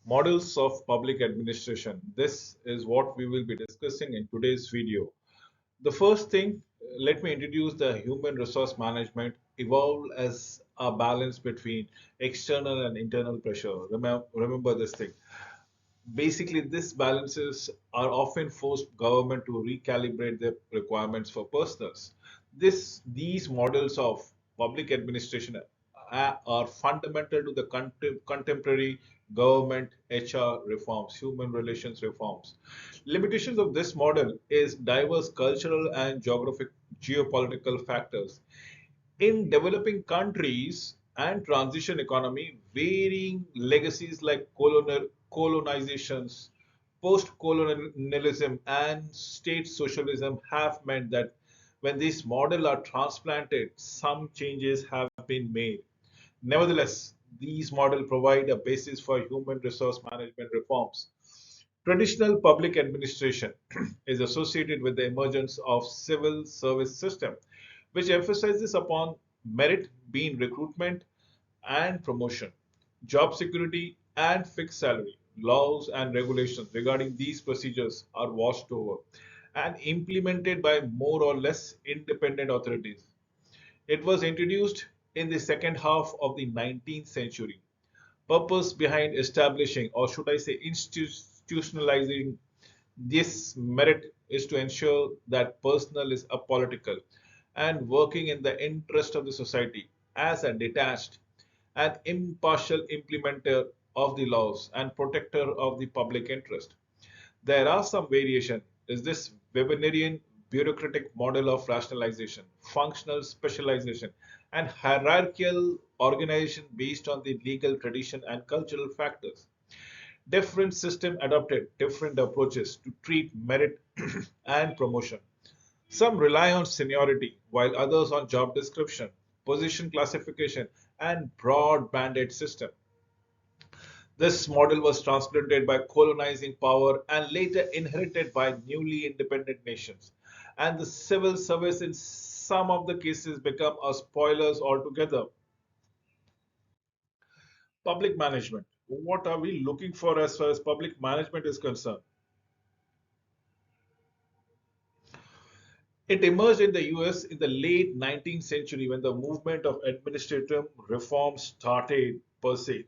Models of public administration. This is what we will be discussing in today's video. The first thing, let me introduce the human resource management evolved as a balance between external and internal pressure. Remember this thing. Basically, these balances are often forced government to recalibrate their requirements for personals. These models of public administration are fundamental to the contemporary government HR reforms, human relations reforms. Limitations of this model is diverse cultural and geographic geopolitical factors. In developing countries and transition economy, varying legacies like colonizations, post-colonialism, and state socialism have meant that when these models are transplanted, some changes have been made. Nevertheless, these models provide a basis for human resource management reforms. Traditional public administration is associated with the emergence of civil service system, which emphasizes upon merit being recruitment and promotion, job security and fixed salary. Laws and regulations regarding these procedures are watched over and implemented by more or less independent authorities. It was introduced in the second half of the 19th century. Purpose behind establishing, or should I say institutionalizing, this merit is to ensure that personnel is apolitical and working in the interest of the society as a detached and impartial implementer of the laws and protector of the public interest. There are some variation. Is this Webernerian bureaucratic model of rationalization, functional specialization, and hierarchical organization based on the legal tradition and cultural factors. Different systems adopted different approaches to treat merit and promotion. Some rely on seniority, while others on job description, position classification, and broad banded system. This model was transplanted by colonizing power and later inherited by newly independent nations. And the civil service in some of the cases become a spoilers altogether. Public management. What are we looking for as far as public management is concerned? It emerged in the US in the late 19th century when the movement of administrative reform started per se.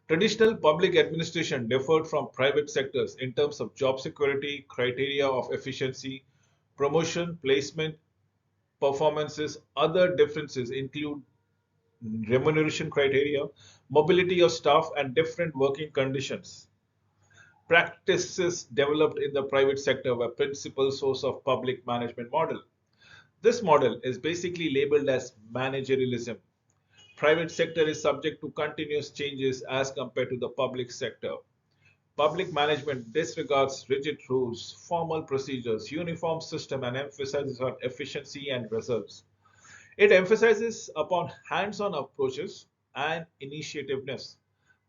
Traditional public administration differed from private sectors in terms of job security, criteria of efficiency, promotion, placement, performances. Other differences include remuneration criteria, mobility of staff, and different working conditions. Practices developed in the private sector were principal source of public management model. This model is basically labeled as managerialism. Private sector is subject to continuous changes as compared to the public sector. Public management disregards rigid rules, formal procedures, uniform system, and emphasizes on efficiency and results. It emphasizes upon hands-on approaches and initiativeness.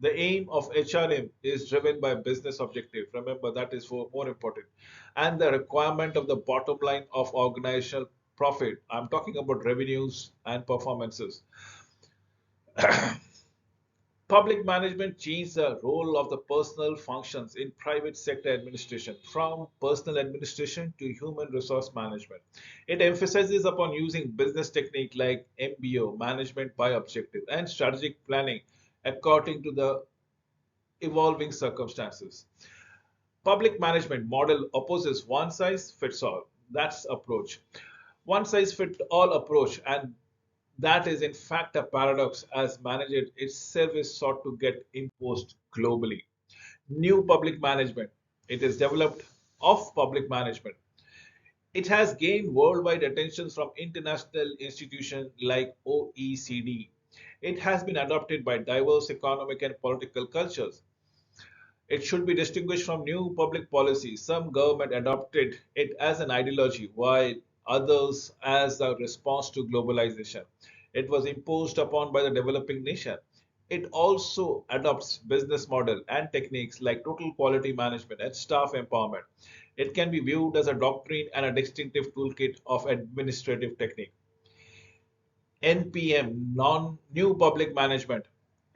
The aim of HRM is driven by business objective. Remember, that is more important. And the requirement of the bottom line of organizational profit. I'm talking about revenues and performances. Public management changed the role of the personal functions in private sector administration from personal administration to human resource management. It emphasizes upon using business technique like MBO, management by objective, and strategic planning according to the evolving circumstances. Public management model opposes one size fits all. That's approach. One size fits all approach, and that is in fact a paradox as management itself is sought to get imposed globally. New public management. It is developed of public management. It has gained worldwide attention from international institutions like OECD. It has been adopted by diverse economic and political cultures. It should be distinguished from new public policy. Some government adopted it as an ideology, while others as a response to globalization. It was imposed upon by the developing nation. It also adopts business model and techniques like total quality management and staff empowerment. It can be viewed as a doctrine and a distinctive toolkit of administrative technique. NPM, non new public management.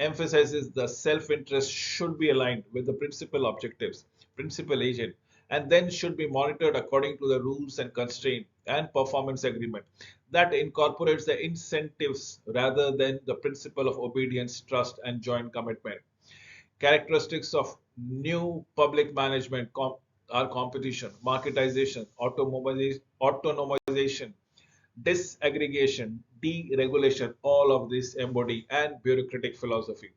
emphasizes the self-interest should be aligned with the principal objectives, principal agent, and then should be monitored according to the rules and constraint and performance agreement that incorporates the incentives rather than the principle of obedience, trust, and joint commitment. Characteristics of new public management are competition, marketization, autonomization, disaggregation, deregulation, all of this embody and bureaucratic philosophy.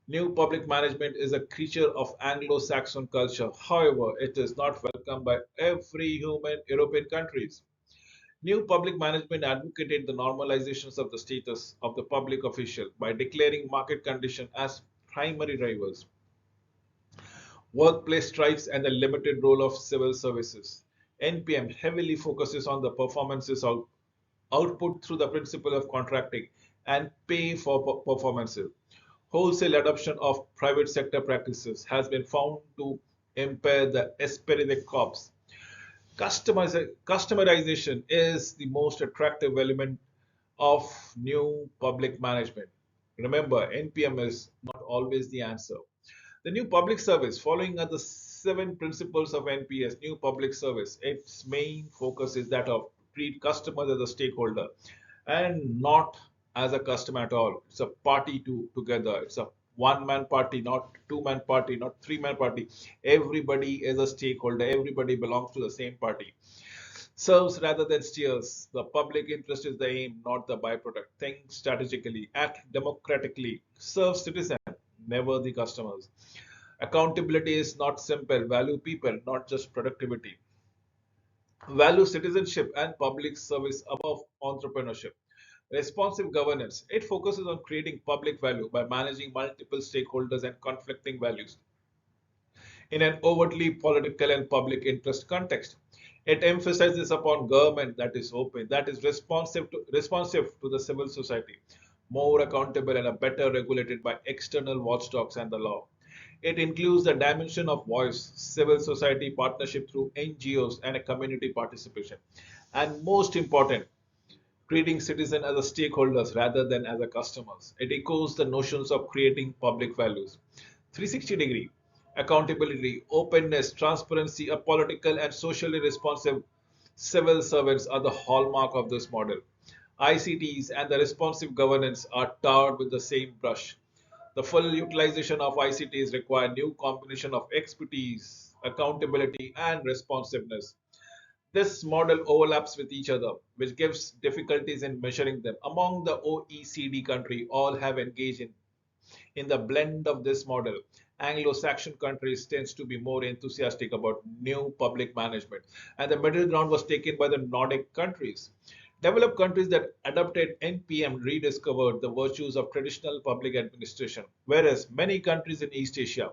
New public management is a creature of Anglo-Saxon culture. However, it is not welcomed by every human European countries. New public management advocated the normalizations of the status of the public official by declaring market conditions as primary drivers, workplace strikes, and the limited role of civil services. NPM heavily focuses on the performances of output through the principle of contracting and pay for performances. Wholesale adoption of private sector practices has been found to impair the esprit de corps. Customization is the most attractive element of new public management. Remember, NPM is not always the answer. The new public service, following are the 7 principles of NPS, new public service, its main focus is that of treat customers as a stakeholder and not as a customer at all. It's a party together. It's a one-man party, not two-man party, not three-man party. Everybody is a stakeholder. Everybody belongs to the same party. Serves rather than steers. The public interest is the aim, not the byproduct. Think strategically, act democratically, serve citizens, never the customers. Accountability is not simple. Value people, not just productivity. Value citizenship and public service above entrepreneurship. Responsive governance. It focuses on creating public value by managing multiple stakeholders and conflicting values in an overtly political and public interest context. It emphasizes upon government that is open, that is responsive to the civil society, more accountable and better regulated by external watchdogs and the law. It includes the dimension of voice, civil society partnership through NGOs and a community participation. And most important, treating citizens as a stakeholders rather than as a customers. It echoes the notions of creating public values. 360-degree accountability, openness, transparency, a political and socially responsive civil servants are the hallmark of this model. ICTs and the responsive governance are tarred with the same brush. The full utilization of ICTs require new combination of expertise, accountability, and responsiveness. This model overlaps with each other, which gives difficulties in measuring them. Among the OECD countries, all have engaged in the blend of this model. Anglo-Saxon countries tends to be more enthusiastic about new public management, and the middle ground was taken by the Nordic countries. Developed countries that adopted NPM rediscovered the virtues of traditional public administration, whereas many countries in East Asia,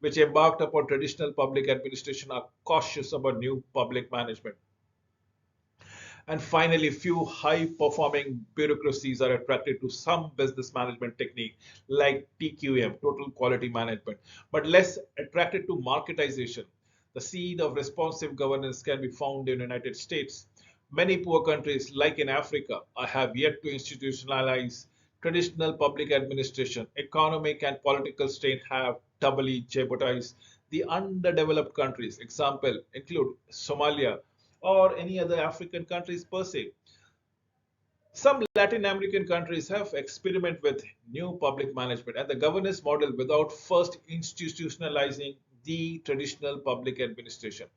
which embarked upon traditional public administration, are cautious about new public management. And finally, few high-performing bureaucracies are attracted to some business management technique like TQM, total quality management, but less attracted to marketization. The seed of responsive governance can be found in the United States. Many poor countries, like in Africa, have yet to institutionalize traditional public administration. Economic and political strain have doubly jeopardized the underdeveloped countries. Example include Somalia or any other African countries per se. Some Latin American countries have experimented with new public management and the governance model without first institutionalizing the traditional public administration.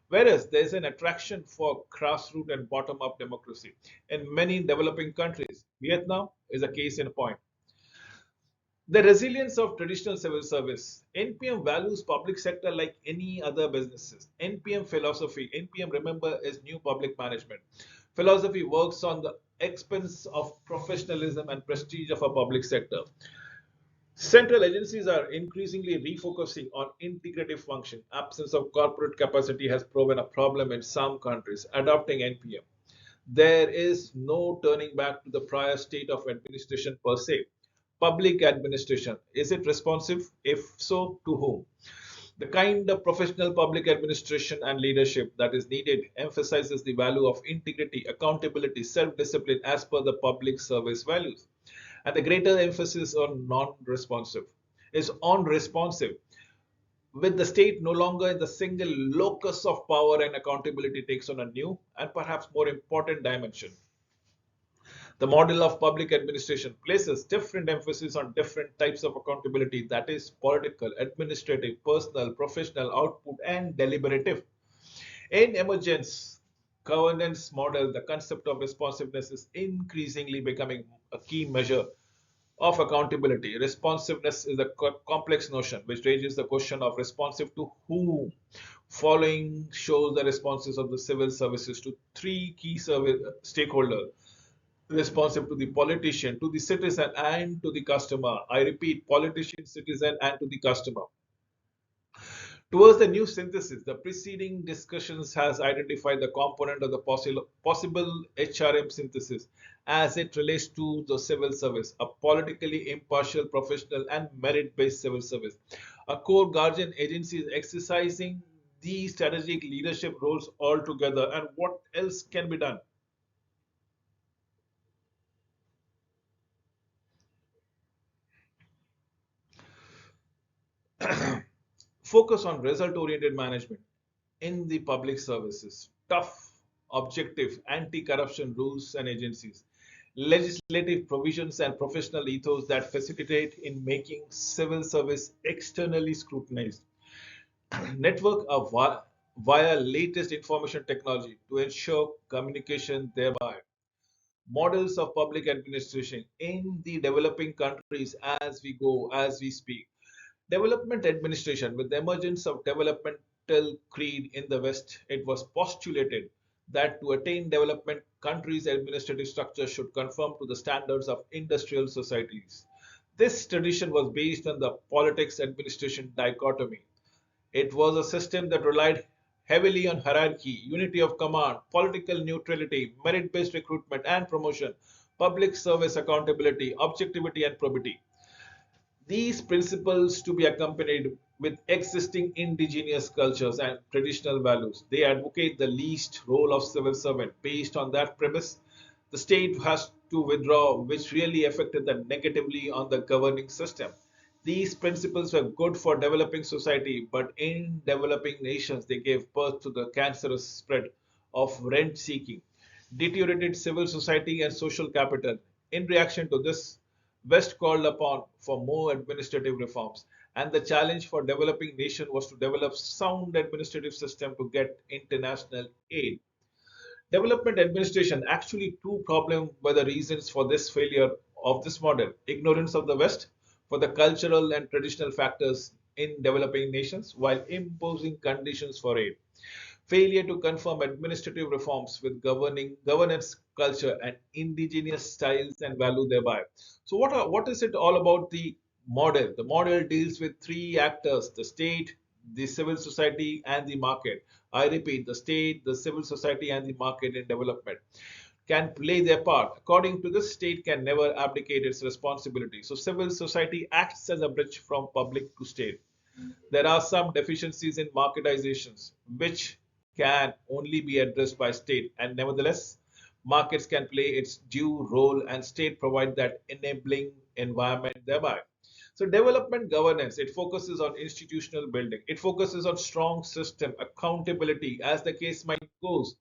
Whereas there is an attraction for grassroots and bottom-up democracy in many developing countries. Vietnam is a case in point. The resilience of traditional civil service. NPM values public sector like any other businesses. NPM philosophy. NPM, remember, is new public management. Philosophy works on the expense of professionalism and prestige of a public sector. Central agencies are increasingly refocusing on integrative function. Absence of corporate capacity has proven a problem in some countries adopting NPM. There is no turning back to the prior state of administration per se. Public administration, is it responsive? If so, to whom? The kind of professional public administration and leadership that is needed emphasizes the value of integrity, accountability, self-discipline as per the public service values. And the greater emphasis on non-responsive is on responsive, with the state no longer in the single locus of power, and accountability takes on a new and perhaps more important dimension. The model of public administration places different emphasis on different types of accountability, that is, political, administrative, personal, professional, output, and deliberative. In emergence governance model, the concept of responsiveness is increasingly becoming a key measure of accountability. Responsiveness is a complex notion which raises the question of responsive to whom. Following shows the responses of the civil services to three key stakeholders: responsive to the politician, to the citizen, and to the customer. I repeat, politician, citizen, and to the customer. Towards the new synthesis, the preceding discussions has identified the component of the possible HRM synthesis as it relates to the civil service, a politically impartial, professional, and merit-based civil service. A core guardian agency is exercising these strategic leadership roles altogether. And what else can be done? Focus on result-oriented management in the public services, tough, objective, anti-corruption rules and agencies, legislative provisions and professional ethos that facilitate in making civil service externally scrutinized, network via latest information technology to ensure communication thereby. Models of public administration in the developing countries as we go, as we speak. Development administration. With the emergence of developmental creed in the West, it was postulated that to attain development, countries' administrative structure should conform to the standards of industrial societies. This tradition was based on the politics administration dichotomy. It was a system that relied heavily on hierarchy, unity of command, political neutrality, merit-based recruitment and promotion, public service accountability, objectivity, and probity. These principles to be accompanied with existing indigenous cultures and traditional values. They advocate the least role of civil servant. Based on that premise, the state has to withdraw, which really affected the negatively on the governing system. These principles were good for developing society, but in developing nations, they gave birth to the cancerous spread of rent seeking, deteriorated civil society and social capital. In reaction to this, West called upon for more administrative reforms, and the challenge for developing nation was to develop sound administrative system to get international aid. Development administration, actually two problems were the reasons for this failure of this model. Ignorance of the West for the cultural and traditional factors in developing nations while imposing conditions for aid. Failure to confirm administrative reforms with governing governance culture and indigenous styles and value thereby. So what is it all about the model? The model deals with three actors: the state, the civil society, and the market. I repeat, the state, the civil society, and the market in development can play their part. According to this, state can never abdicate its responsibility. So civil society acts as a bridge from public to state. There are some deficiencies in marketizations which can only be addressed by state, and nevertheless markets can play its due role and state provide that enabling environment thereby. So development governance, it focuses on institutional building, it focuses on strong system accountability as the case might goes.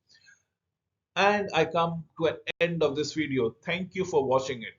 And I come to an end of this video. Thank you for watching it.